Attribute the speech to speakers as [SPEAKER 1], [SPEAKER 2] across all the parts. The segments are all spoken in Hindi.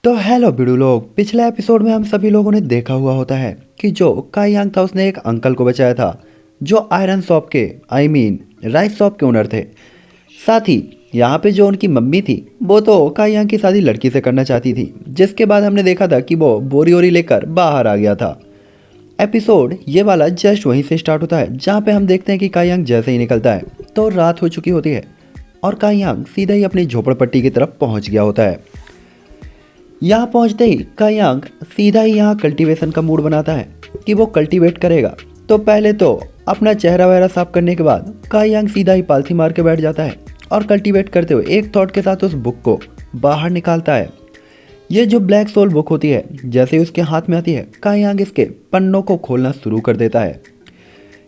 [SPEAKER 1] तो हेलो बिडू लोग, पिछले एपिसोड में हम सभी लोगों ने देखा हुआ होता है कि जो काई यांग था उसने एक अंकल को बचाया था जो आयरन शॉप के राइस शॉप के ओनर थे। साथ ही यहाँ पे जो उनकी मम्मी थी वो तो काई यांग की शादी लड़की से करना चाहती थी, जिसके बाद हमने देखा था कि वो बोरी वोरी लेकर बाहर आ गया था। एपिसोड ये वाला जस्ट वहीं से स्टार्ट होता है जहाँ पे हम देखते हैं कि काई यांग जैसे ही निकलता है तो रात हो चुकी होती है और काई यांग सीधा ही अपनी झोपड़पट्टी की तरफ पहुँच गया होता है। यहाँ पहुँचते ही काई यांग सीधा ही यहाँ कल्टीवेशन का मूड बनाता है कि वो कल्टीवेट करेगा। तो पहले तो अपना चेहरा वगैरह साफ करने के बाद काई यांग सीधा ही पालथी मार के बैठ जाता है और कल्टीवेट करते हुए एक थॉट के साथ उस बुक को बाहर निकालता है। ये जो ब्लैक सोल बुक होती है जैसे ही उसके हाथ में आती है काई यांग इसके पन्नों को खोलना शुरू कर देता है,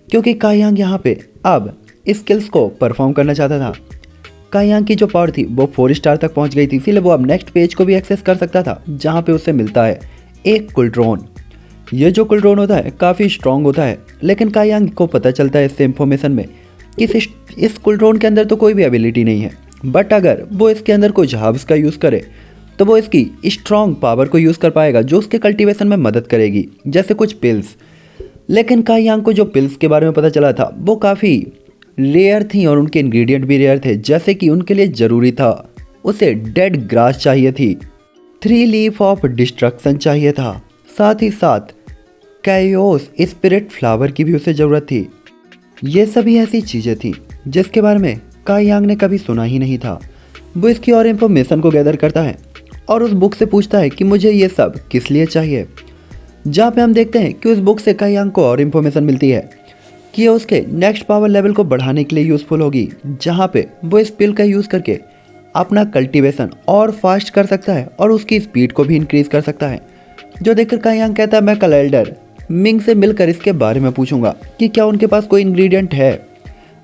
[SPEAKER 1] क्योंकि काई यांग यहाँ पे अब स्किल्स को परफॉर्म करना चाहता था। काई यांग की जो पावर थी वो 4 स्टार तक पहुंच गई थी, इसीलिए वो अब नेक्स्ट पेज को भी एक्सेस कर सकता था जहां पे उससे मिलता है एक कुलड्रोन। ये जो कुलड्रोन होता है काफ़ी स्ट्रांग होता है, लेकिन काई यांग को पता चलता है इससे इन्फॉर्मेशन में कि इस कुलड्रोन के अंदर तो कोई भी एबिलिटी नहीं है, बट अगर वो इसके अंदर कुछ हर्ब्स का यूज़ करे तो वो इसकी स्ट्रांग पावर को यूज़ कर पाएगा जो उसके कल्टीवेशन में मदद करेगी, जैसे कुछ पिल्स। लेकिन काई यांग को जो पिल्स के बारे में पता चला था वो काफ़ी रेयर थी और उनके इंग्रेडिएंट भी रेयर थे, जैसे कि उनके लिए ज़रूरी था उसे डेड ग्रास चाहिए थी, 3 लीफ ऑफ डिस्ट्रक्शन चाहिए था, साथ ही साथ कैयोस स्पिरिट फ्लावर की भी उसे ज़रूरत थी। ये सभी ऐसी चीज़ें थी जिसके बारे में काई यांग ने कभी सुना ही नहीं था। वो इसकी और इन्फॉर्मेशन को गैदर करता है और उस बुक से पूछता है कि मुझे ये सब किस लिए चाहिए, जहाँ पे हम देखते हैं कि उस बुक से काई यांग को और इन्फॉर्मेशन मिलती है कि ये उसके नेक्स्ट पावर लेवल को बढ़ाने के लिए यूज़फुल होगी, जहाँ पे वो इस पिल का यूज़ करके अपना कल्टीवेशन और फास्ट कर सकता है और उसकी स्पीड को भी इंक्रीज़ कर सकता है। जो देखकर काई यांग कहता है मैं कल एल्डर मिंग से मिलकर इसके बारे में पूछूंगा कि क्या उनके पास कोई इंग्रेडिएंट है।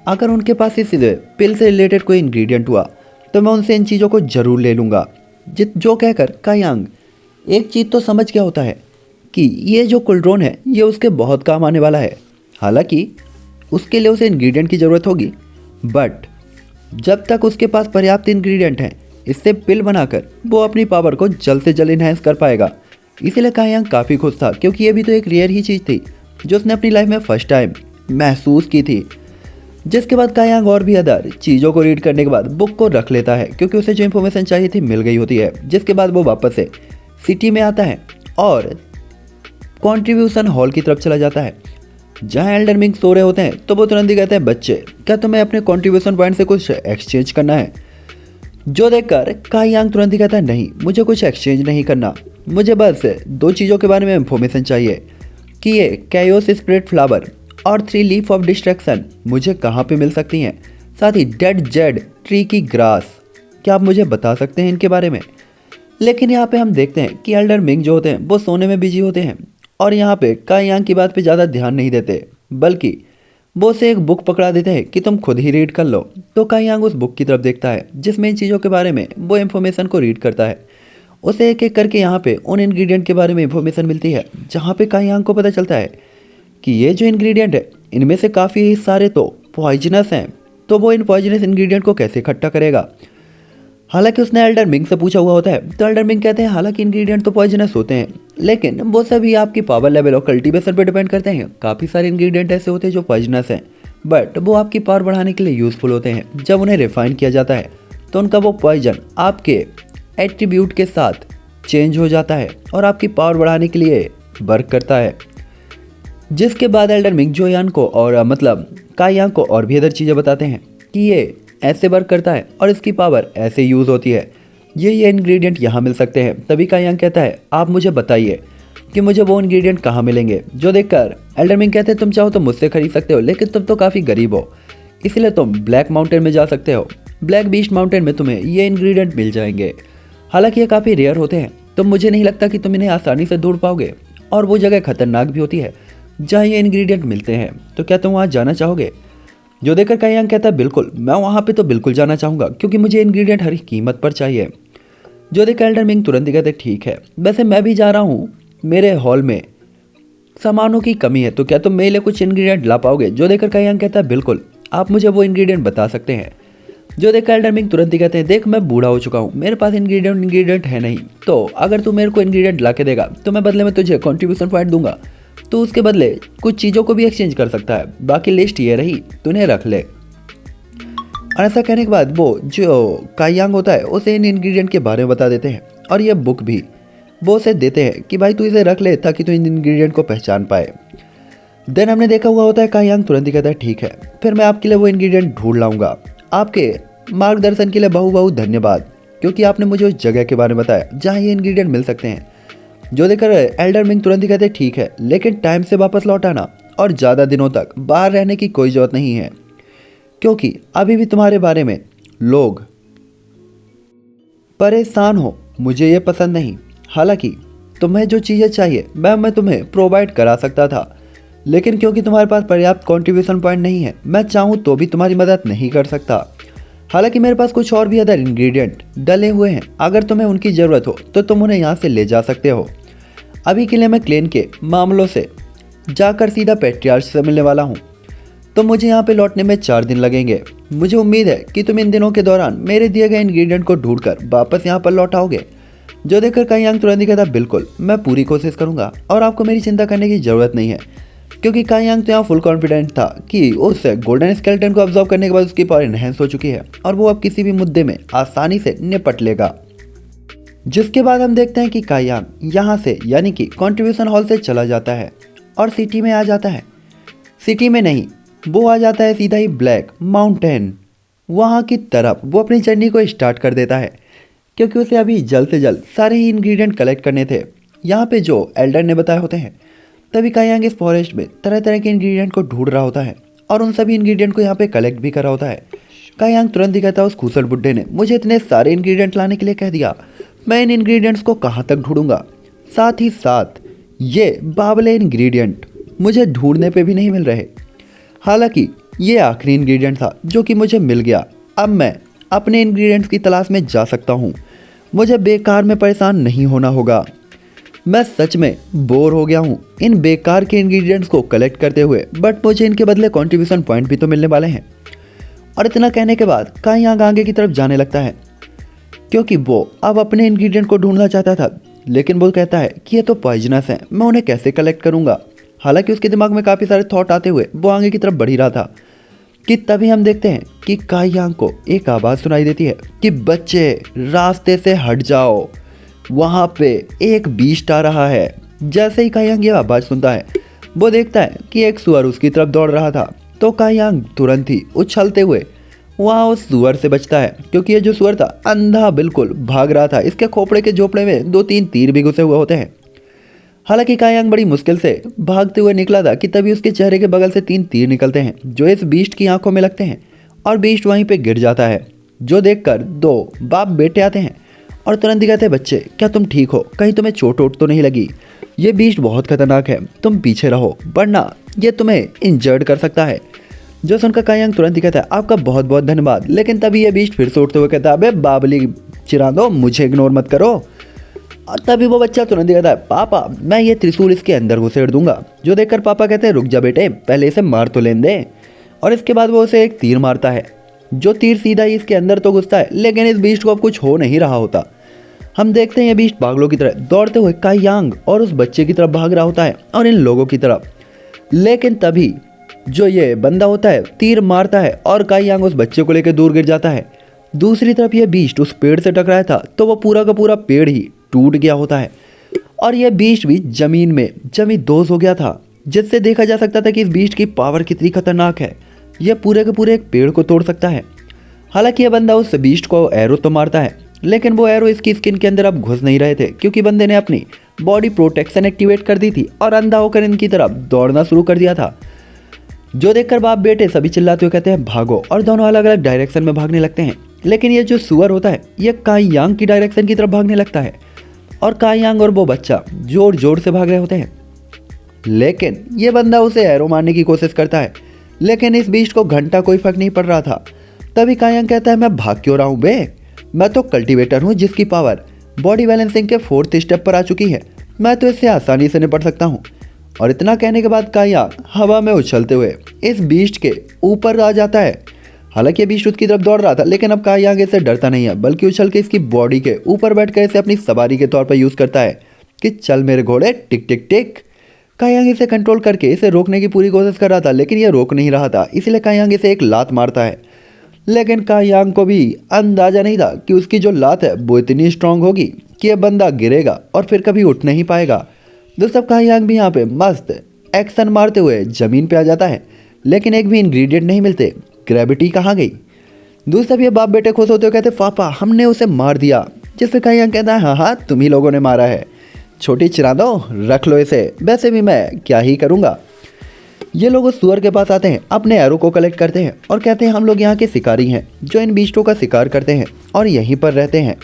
[SPEAKER 1] अगर उनके पास इस पिल से रिलेटेड कोई इंग्रेडिएंट हुआ तो मैं उनसे इन चीज़ों को ज़रूर ले लूँगा। जो कहकर काई यांग एक चीज़ तो समझ गया होता है कि ये जो कुलड्रोन है ये उसके बहुत काम आने वाला है। हालांकि उसके लिए उसे इंग्रेडिएंट की ज़रूरत होगी, बट जब तक उसके पास पर्याप्त इंग्रेडिएंट हैं इससे पिल बनाकर वो अपनी पावर को जल्द से जल्द इन्हेंस कर पाएगा। इसीलिए काई यांग काफ़ी खुश था, क्योंकि ये भी तो एक रेयर ही चीज़ थी जो उसने अपनी लाइफ में फर्स्ट टाइम महसूस की थी। जिसके बाद काई यांग और भी अदर चीज़ों को रीड करने के बाद बुक को रख लेता है, क्योंकि उसे जो इन्फॉर्मेशन चाहिए थी मिल गई होती है। जिसके बाद वो वापस से सिटी में आता है और कॉन्ट्रीब्यूशन हॉल की तरफ चला जाता है जहाँ एल्डर मिंग सो रहे होते हैं। तो वो तुरंत ही कहते हैं बच्चे क्या तुम्हें अपने कॉन्ट्रीब्यूशन पॉइंट से कुछ एक्सचेंज करना है। जो देखकर काई यांग तुरंत ही कहता है नहीं, मुझे कुछ एक्सचेंज नहीं करना, मुझे बस 2 चीज़ों के बारे में इंफॉर्मेशन चाहिए कि ये कैयोस स्पिरिट फ्लावर और 3 लीफ ऑफ डिस्ट्रैक्शन मुझे कहाँ पे मिल सकती हैं, साथ ही डेड जेड ट्री की ग्रास, क्या आप मुझे बता सकते हैं इनके बारे में। लेकिन यहाँ पे हम देखते हैं कि एल्डर मिंग जो होते हैं वो सोने में बिजी होते हैं और यहाँ पे काई यांग की बात पे ज़्यादा ध्यान नहीं देते, बल्कि वो उसे एक बुक पकड़ा देते हैं कि तुम खुद ही रीड कर लो। तो काई यांग उस बुक की तरफ देखता है जिसमें इन चीज़ों के बारे में वो इन्फॉर्मेशन को रीड करता है। उसे एक एक करके यहाँ पे उन इंग्रेडिएंट के बारे में इंफॉर्मेशन मिलती है, जहाँ पे काई यांग को पता चलता है कि ये जो इंग्रेडिएंट है इनमें से काफ़ी सारे तो पॉइजनस हैं, तो वो इन पॉइजनस इंग्रेडिएंट को कैसे इकट्ठा करेगा। हालांकि उसने एल्डर मिंग से पूछा हुआ होता है, तो एल्डर मिंग कहते हैं हालांकि इंग्रेडिएंट तो पॉइजनस होते हैं, लेकिन वो सभी आपकी पावर लेवल और कल्टीवेशन पर डिपेंड करते हैं। काफ़ी सारे इंग्रेडिएंट ऐसे होते हैं जो पॉइजनस हैं, बट वो आपकी पावर बढ़ाने के लिए यूज़फुल होते हैं। जब उन्हें रिफाइन किया जाता है तो उनका वो पॉइजन आपके एट्रीब्यूट के साथ चेंज हो जाता है और आपकी पावर बढ़ाने के लिए वर्क करता है। जिसके बाद एल्डर मिंग जो यान को और काई यांग को और भी अदर चीज़ें बताते हैं कि ये ऐसे वर्क करता है और इसकी पावर ऐसे यूज़ होती है, ये इंग्रेडिएंट यहाँ मिल सकते हैं। तभी काई यांग कहता है आप मुझे बताइए कि मुझे वो इंग्रेडिएंट कहाँ मिलेंगे। जो देखकर एल्डर मिंग कहते हैं तुम चाहो तो मुझसे खरीद सकते हो, लेकिन तुम तो काफ़ी गरीब हो, इसलिए तुम ब्लैक माउंटेन में जा सकते हो। ब्लैक बीस्ट माउंटेन में तुम्हें ये इंग्रेडिएंट मिल जाएंगे। हालांकि ये काफ़ी रेयर होते हैं, तो मुझे नहीं लगता कि तुम इन्हें आसानी से ढूंढ पाओगे, और वो जगह खतरनाक भी होती है जहाँ ये इंग्रेडिएंट मिलते हैं। तो क्या तुम वहाँ जाना चाहोगे। जो देखकर काई यांग कहता है बिल्कुल, मैं वहाँ पे तो बिल्कुल जाना चाहूँगा, क्योंकि मुझे इंग्रेडिएंट हर कीमत पर चाहिए। जो देखकर एल्डर मिंग तुरंत ही कहते ठीक है, वैसे मैं भी जा रहा हूँ, मेरे हॉल में सामानों की कमी है, तो क्या तुम मेरे लिए कुछ इंग्रेडिएंट ला पाओगे। जो देखकर काई यांग कहता है बिल्कुल, आप मुझे वो इंग्रेडिएंट बता सकते हैं। जो देख एल्डर मिंग तुरंत ही कहते हैं, देख मैं बूढ़ा हो चुका हूँ, मेरे पास इंग्रेडिएंट है नहीं, तो अगर तू मेरे को इंग्रेडिएंट ला के देगा तो मैं बदले में तुझे कंट्रीब्यूशन पॉइंट दूंगा, तो उसके बदले कुछ चीज़ों को भी एक्सचेंज कर सकता है, बाकी लिस्ट ये रही, तूने रख ले। और ऐसा कहने के बाद वो जो काई यांग होता है उसे इन इंग्रेडिएंट के बारे में बता देते हैं, और ये बुक भी वो उसे देते हैं कि भाई तू इसे रख ले ताकि तू इन इंग्रेडिएंट को पहचान पाए। देन हमने देखा हुआ होता है काई यांग तुरंत ही कहता है, ठीक है फिर मैं आपके लिए वो इंग्रेडिएंट ढूंढ लाऊंगा, आपके मार्गदर्शन के लिए बहुत धन्यवाद, क्योंकि आपने मुझे उस जगह के बारे में बताया जहाँ ये इंग्रेडिएंट मिल सकते हैं। जो देखकर एल्डर मिंग तुरंत ही कहते हैं, ठीक है लेकिन टाइम से वापस लौट आना, और ज़्यादा दिनों तक बाहर रहने की कोई ज़रूरत नहीं है, क्योंकि अभी भी तुम्हारे बारे में लोग परेशान हो, मुझे ये पसंद नहीं। हालांकि तुम्हें जो चीज़ें चाहिए मैं तुम्हें प्रोवाइड करा सकता था, लेकिन क्योंकि तुम्हारे पास पर्याप्त कंट्रीब्यूशन पॉइंट नहीं है, मैं चाहूँ तो भी तुम्हारी मदद नहीं कर सकता। हालांकि मेरे पास कुछ और भी अदर इंग्रेडिएंट डले हुए हैं, अगर तुम्हें उनकी ज़रूरत हो तो तुम उन्हें यहाँ से ले जा सकते हो। अभी के लिए मैं क्लेन के मामलों से जाकर सीधा पैट्रियार्च से मिलने वाला हूँ, तो मुझे यहाँ पे लौटने में 4 दिन लगेंगे। मुझे उम्मीद है कि तुम इन दिनों के दौरान मेरे दिए गए इंग्रेडिएंट को ढूंढकर वापस यहाँ पर लौट आओगे। जो देखकर काई यांग तुरंत ही कहता, बिल्कुल मैं पूरी कोशिश करूँगा और आपको मेरी चिंता करने की ज़रूरत नहीं है, क्योंकि काई यांग तो यहाँ फुल कॉन्फिडेंट था कि उस गोल्डन स्केलेटन को ऑब्जर्व करने के बाद उसकी पावर इनहेंस हो चुकी है और वो अब किसी भी मुद्दे में आसानी से निपट लेगा। जिसके बाद हम देखते हैं कि काई यांग यहाँ से यानी कि कंट्रीब्यूशन हॉल से चला जाता है और सिटी में आ जाता है। सिटी में नहीं, वो आ जाता है सीधा ही ब्लैक माउंटेन, वहाँ की तरफ वो अपनी जर्नी को स्टार्ट कर देता है, क्योंकि उसे अभी जल्द से जल्द सारे ही इंग्रेडिएंट कलेक्ट करने थे यहाँ पे जो एल्डर ने बताए होते हैं। तभी काई यांग इस फॉरेस्ट में तरह तरह के इंग्रेडिएंट को ढूंढ रहा होता है और उन सभी इंग्रेडिएंट को यहाँ पे कलेक्ट भी कर रहा होता है। काई यांग तुरंत ही कहता है, उस खूसट बुड्ढे ने मुझे इतने सारे इंग्रेडिएंट लाने के लिए कह दिया, मैं इन इंग्रेडिएंट्स को कहाँ तक ढूंढूंगा, साथ ही साथ ये बावले इंग्रेडिएंट मुझे ढूंढने पे भी नहीं मिल रहे। हालांकि ये आखिरी इंग्रेडिएंट था जो कि मुझे मिल गया, अब मैं अपने इंग्रेडिएंट्स की तलाश में जा सकता हूँ, मुझे बेकार में परेशान नहीं होना होगा। मैं सच में बोर हो गया हूँ इन बेकार के इंग्रेडिएंट्स को कलेक्ट करते हुए, बट मुझे इनके बदले कंट्रीब्यूशन पॉइंट भी तो मिलने वाले हैं। और इतना कहने के बाद काई यांग आगे की तरफ जाने लगता है, क्योंकि वो अब अपने इंग्रेडिएंट को ढूंढना चाहता था, लेकिन वो कहता है कि ये तो पॉइजनस है, मैं उन्हें कैसे कलेक्ट करूँगा। हालांकि उसके दिमाग में काफ़ी सारे थॉट आते हुए वो आगे की तरफ बढ़ ही रहा था कि तभी हम देखते हैं कि काई यांग को एक आवाज़ सुनाई देती है कि बच्चे रास्ते से हट जाओ, वहाँ पे एक बीस्ट आ रहा है। जैसे ही काई यांग ये आवाज़ सुनता है वो देखता है कि एक सुअर उसकी तरफ दौड़ रहा था, तो काई यांग तुरंत ही उछलते हुए वहाँ उस सुअर से बचता है, क्योंकि ये जो सुअर था अंधा बिल्कुल भाग रहा था, इसके खोपड़े के झोपड़े में 2-3 तीर भी घुसे हुए होते हैं। हालांकि काई यांग बड़ी मुश्किल से भागते हुए निकला था कि तभी उसके चेहरे के बगल से 3 तीर निकलते हैं जो इस बीस्ट की आंखों में लगते हैं और बीस्ट वहीं पे गिर जाता है। जो देखकर 2 बाप बेटे आते हैं और तुरंत ही कहते हैं, बच्चे क्या तुम ठीक हो, कहीं तुम्हें चोट वोट तो नहीं लगी, ये बीस्ट बहुत खतरनाक है, तुम पीछे रहो वरना ये तुम्हें इंजर्ड कर सकता है। जो सुनकर काई यांग तुरंत ही कहता है, आपका बहुत बहुत धन्यवाद। लेकिन तभी ये बीस्ट फिर से उठते हुए कहता है, अबे बाबली चिरांदो, मुझे इग्नोर मत करो। और तभी वो बच्चा तुरंत ही कहता है, पापा मैं ये त्रिशूल इसके अंदर घुसेड़ दूंगा। जो देखकर पापा कहते हैं, रुक जा बेटे, पहले इसे मार तो लेने दे। और इसके बाद वो उसे एक तीर मारता है, जो तीर सीधा ही इसके अंदर तो घुसता है, लेकिन इस बीस्ट को अब कुछ हो नहीं रहा होता। हम देखते हैं ये बीस्ट पागलों की तरह दौड़ते हुए काई यांग और उस बच्चे की तरफ भाग रहा होता है और इन लोगों की तरफ। लेकिन तभी जो ये बंदा होता है तीर मारता है और काई यांग उस बच्चे को लेकर दूर गिर जाता है। दूसरी तरफ ये बीस्ट उस पेड़ से टकराया था तो वो पूरा का पूरा पेड़ ही टूट गया होता है और यह बीस्ट भी जमीन में जमी दोष हो गया था, जिससे देखा जा सकता था कि इस बीस्ट की पावर कितनी खतरनाक है, यह पूरे के पूरे एक पेड़ को तोड़ सकता है। हालांकि यह बंदा उस बीस्ट को एरो तो मारता है, लेकिन वो एरो इसकी स्किन के अंदर अब घुस नहीं रहे थे, क्योंकि बंदे ने अपनी बॉडी प्रोटेक्शन एक्टिवेट कर दी थी और अंधा होकर इनकी तरफ दौड़ना शुरू कर दिया था। जो देखकर बाप बेटे सभी चिल्लाते हुए कहते हैं, भागो, और दोनों अलग अलग डायरेक्शन में भागने लगते हैं। लेकिन ये जो सुअर होता है ये काई यांग की डायरेक्शन की तरफ भागने लगता है और काई यांग और वो बच्चा जोर जोर से भाग रहे होते हैं। लेकिन ये बंदा उसे एरो मारने की कोशिश करता है, लेकिन इस बीस्ट को घंटा कोई फर्क नहीं पड़ रहा था। तभी काई यांग कहता है, मैं भाग क्यों रहा हूँ बे, मैं तो कल्टीवेटर हूँ जिसकी पावर बॉडी बैलेंसिंग के 4th स्टेप पर आ चुकी है, मैं तो इससे आसानी से निपट सकता हूँ। और इतना कहने के बाद काई यांग हवा में उछलते हुए इस बीस्ट के ऊपर आ जाता है। हालांकि अभी बीस्ट की तरफ दौड़ रहा था, लेकिन अब काई यांग इससे डरता नहीं है, बल्कि उछल के इसकी बॉडी के ऊपर बैठकर इसे अपनी सवारी के तौर पर यूज करता है कि चल मेरे घोड़े टिक टिक टिक। काई यांग इसे कंट्रोल करके इसे रोकने की पूरी कोशिश कर रहा था, लेकिन यह रोक नहीं रहा था, इसलिए काई यांग इसे एक लात मारता है। लेकिन काई यांग को भी अंदाजा नहीं था कि उसकी जो लात है वो इतनी स्ट्रांग होगी कि यह बंदा गिरेगा और फिर कभी उठ नहीं पाएगा। दोस्तों काई यांग भी यहाँ पे मस्त एक्शन मारते हुए जमीन पे आ जाता है, लेकिन एक भी इंग्रेडिएंट नहीं मिलते। ग्रेविटी कहाँ गई? दोस्तों ये बाप बेटे खुश होते हुए कहते पापा हमने उसे मार दिया। जिस पे काई यांग कहता है हाँ हाँ तुम ही लोगों ने मारा है, छोटी चिरांदो रख लो इसे, वैसे भी मैं क्या ही करूँगा। ये लोग उस सुअर के पास आते हैं, अपने एरो को कलेक्ट करते हैं और कहते हैं हम लोग यहाँ के शिकारी हैं जो इन बीस्टों का शिकार करते हैं और यहीं पर रहते हैं।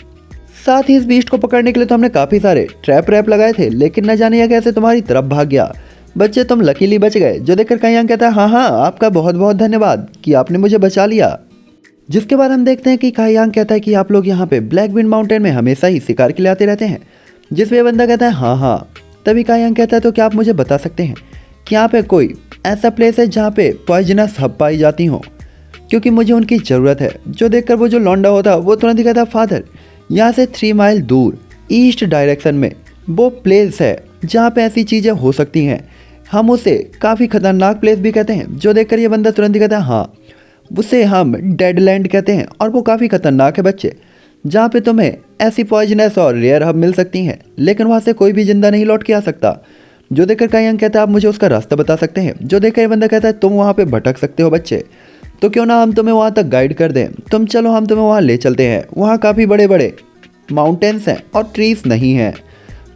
[SPEAKER 1] साथ ही इस बीस्ट को पकड़ने के लिए तो हमने काफ़ी सारे ट्रैप रैप लगाए थे, लेकिन न जाने यह कैसे तुम्हारी तरफ भाग गया। बच्चे तुम लकीली बच गए। जो देखकर काई यांग कहता है हाँ हाँ आपका बहुत बहुत धन्यवाद कि आपने मुझे बचा लिया। जिसके बाद हम देखते हैं कि काई यांग कहता है कि आप लोग यहाँ पे ब्लैक विंड माउंटेन में हमेशा ही शिकार के लिए आते रहते हैं। जिसपे बंदा कहता है हाँ हाँ। तभी काई यांग कहता है तो क्या आप मुझे बता सकते हैं कि यहाँ पे कोई ऐसा प्लेस है जहाँ पे पॉइजनस हब पाई जाती हो, क्योंकि मुझे उनकी ज़रूरत है। जो देखकर वो जो लौंडा होता वो तुरंत ही कहता फादर यहाँ से 3 माइल दूर ईस्ट डायरेक्शन में वो प्लेस है जहाँ पे ऐसी चीज़ें हो सकती हैं, हम उसे काफ़ी खतरनाक प्लेस भी कहते हैं। जो देखकर ये बंदा तुरंत ही कहता है हाँ उसे हम डेड लैंड कहते हैं और वो काफ़ी खतरनाक है बच्चे, जहाँ पे तुम्हें ऐसी पॉइजनस और रेयर हब मिल सकती हैं, लेकिन वहाँ से कोई भी जिंदा नहीं लौट के आ सकता। जो देखकर काई यांग कहता है आप मुझे उसका रास्ता बता सकते हैं। जो देखकर ये बंदा कहता है तुम वहाँ पे भटक सकते हो बच्चे, तो क्यों ना हम तुम्हें वहाँ तक गाइड कर दें, तुम चलो हम तुम्हें वहाँ ले चलते हैं, वहाँ काफ़ी बड़े बड़े माउंटेन्स हैं और ट्रीज नहीं हैं।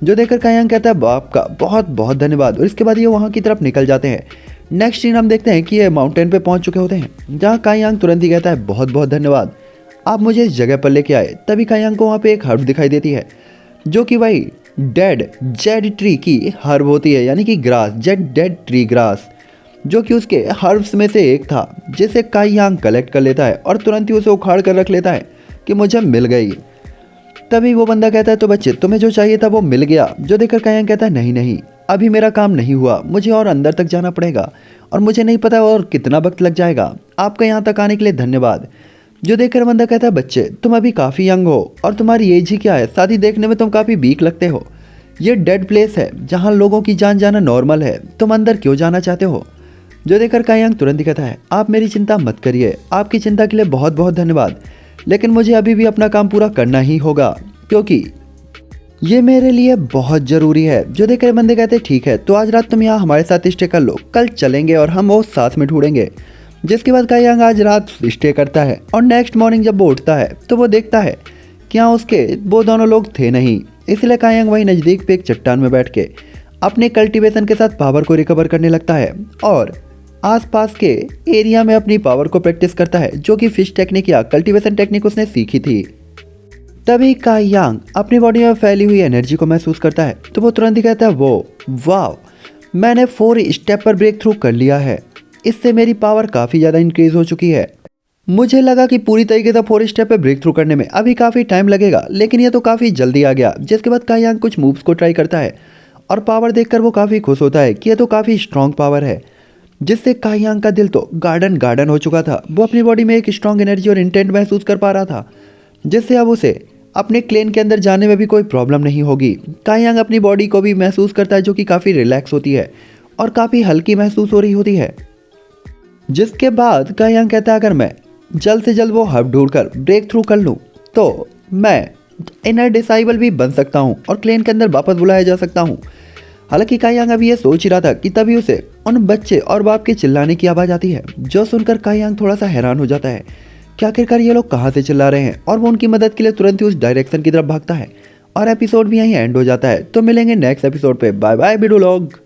[SPEAKER 1] जो देखकर काई यांग कहता है बाप का बहुत बहुत धन्यवाद और इसके बाद ये वहाँ की तरफ निकल जाते हैं। नेक्स्ट सीन हम देखते हैं कि ये माउंटेन पे पहुँच चुके होते हैं, जहाँ काई यांग तुरंत ही कहता है बहुत बहुत धन्यवाद आप मुझे इस जगह पर लेके आए। तभी काई यांग को वहाँ पे एक हर्ब दिखाई देती है जो कि वही डेड जेड ट्री की हर्ब होती है, यानी कि ग्रास डेड ट्री ग्रास, जो कि उसके हर्ब्स में से एक था, जिसे काई यांग कलेक्ट कर लेता है और तुरंत ही उसे उखाड़ कर रख लेता है कि मुझे मिल गई। तभी वो बंदा कहता है तो बच्चे तुम्हें जो चाहिए था वो मिल गया। जो देखकर काई यांग कहता है नहीं नहीं अभी मेरा काम नहीं हुआ, मुझे और अंदर तक जाना पड़ेगा और मुझे नहीं पता और कितना वक्त लग जाएगा। आपका यहाँ तक आने के लिए धन्यवाद। जो देखकर बंदा कहता है बच्चे तुम अभी काफ़ी यंग हो और तुम्हारी एज ही क्या है, साथ ही देखने में तुम काफ़ी वीक लगते हो। ये डेड प्लेस है जहाँ लोगों की जान जाना नॉर्मल है, तुम अंदर क्यों जाना चाहते हो। जो देखकर काई यांग तुरंत ही कहता है आप मेरी चिंता मत करिए, आपकी चिंता के लिए बहुत बहुत धन्यवाद, लेकिन मुझे अभी भी अपना काम पूरा करना ही होगा क्योंकि ये मेरे लिए बहुत ज़रूरी है। जो देखकर बंदे कहते ठीक है तो आज रात तुम यहाँ हमारे साथ स्टे कर लो, कल चलेंगे और हम वो साथ में ढूंढेंगे। जिसके बाद काई यांग आज रात स्टे करता है और नेक्स्ट मॉर्निंग जब वो उठता है तो वो देखता है कि यहाँ उसके वो दोनों लोग थे नहीं, इसलिए काई यांग वहीं नज़दीक पे एक चट्टान में बैठ के अपने कल्टीवेशन के साथ पावर को रिकवर करने लगता है और आसपास के एरिया में अपनी पावर को प्रैक्टिस करता है, जो कि फिश टेक्निक या कल्टीवेशन टेक्निक उसने सीखी थी। तभी काई यांग अपनी बॉडी में फैली हुई एनर्जी को महसूस करता है तो वो तुरंत ही कहता है वो वाव मैंने 4 स्टेप पर ब्रेक थ्रू कर लिया है, इससे मेरी पावर काफ़ी ज़्यादा इंक्रीज हो चुकी है। मुझे लगा कि पूरी तरीके से 4 स्टेप पे ब्रेक थ्रू करने में अभी काफ़ी टाइम लगेगा, लेकिन ये तो काफ़ी जल्दी आ गया। जिसके बाद काई यांग कुछ मूव्स को ट्राई करता है और पावर देखकर वो काफ़ी खुश होता है कि ये तो काफ़ी स्ट्रॉन्ग पावर है, जिससे काई यांग का दिल तो गार्डन हो चुका था। वो अपनी बॉडी में एक स्ट्रॉन्ग एनर्जी और इंटेंट महसूस कर पा रहा था, जिससे अब उसे अपने क्लेन के अंदर जाने में भी कोई प्रॉब्लम नहीं होगी। काई यांग अपनी बॉडी को भी महसूस करता है जो कि काफ़ी रिलैक्स होती है और काफ़ी हल्की महसूस हो रही होती है। जिसके बाद काई यांग कहता है अगर मैं जल्द से जल्द वो हब ढूंढ कर ब्रेक थ्रू कर लूँ तो मैं इनर डिसाइबल भी बन सकता हूँ और क्लेन के अंदर वापस बुलाया जा सकता हूँ। हालांकि काई यांग अभी ये सोच ही रहा था कि तभी उसे उन बच्चे और बाप के चिल्लाने की आवाज़ आती है, जो सुनकर काई यांग थोड़ा सा हैरान हो जाता है कि आखिरकार ये लोग कहाँ से चिल्ला रहे हैं और वो उनकी मदद के लिए तुरंत ही उस डायरेक्शन की तरफ भागता है और एपिसोड भी यहीं एंड हो जाता है। तो मिलेंगे नेक्स्ट एपिसोड पे। बाय बाय वीडियो लोग।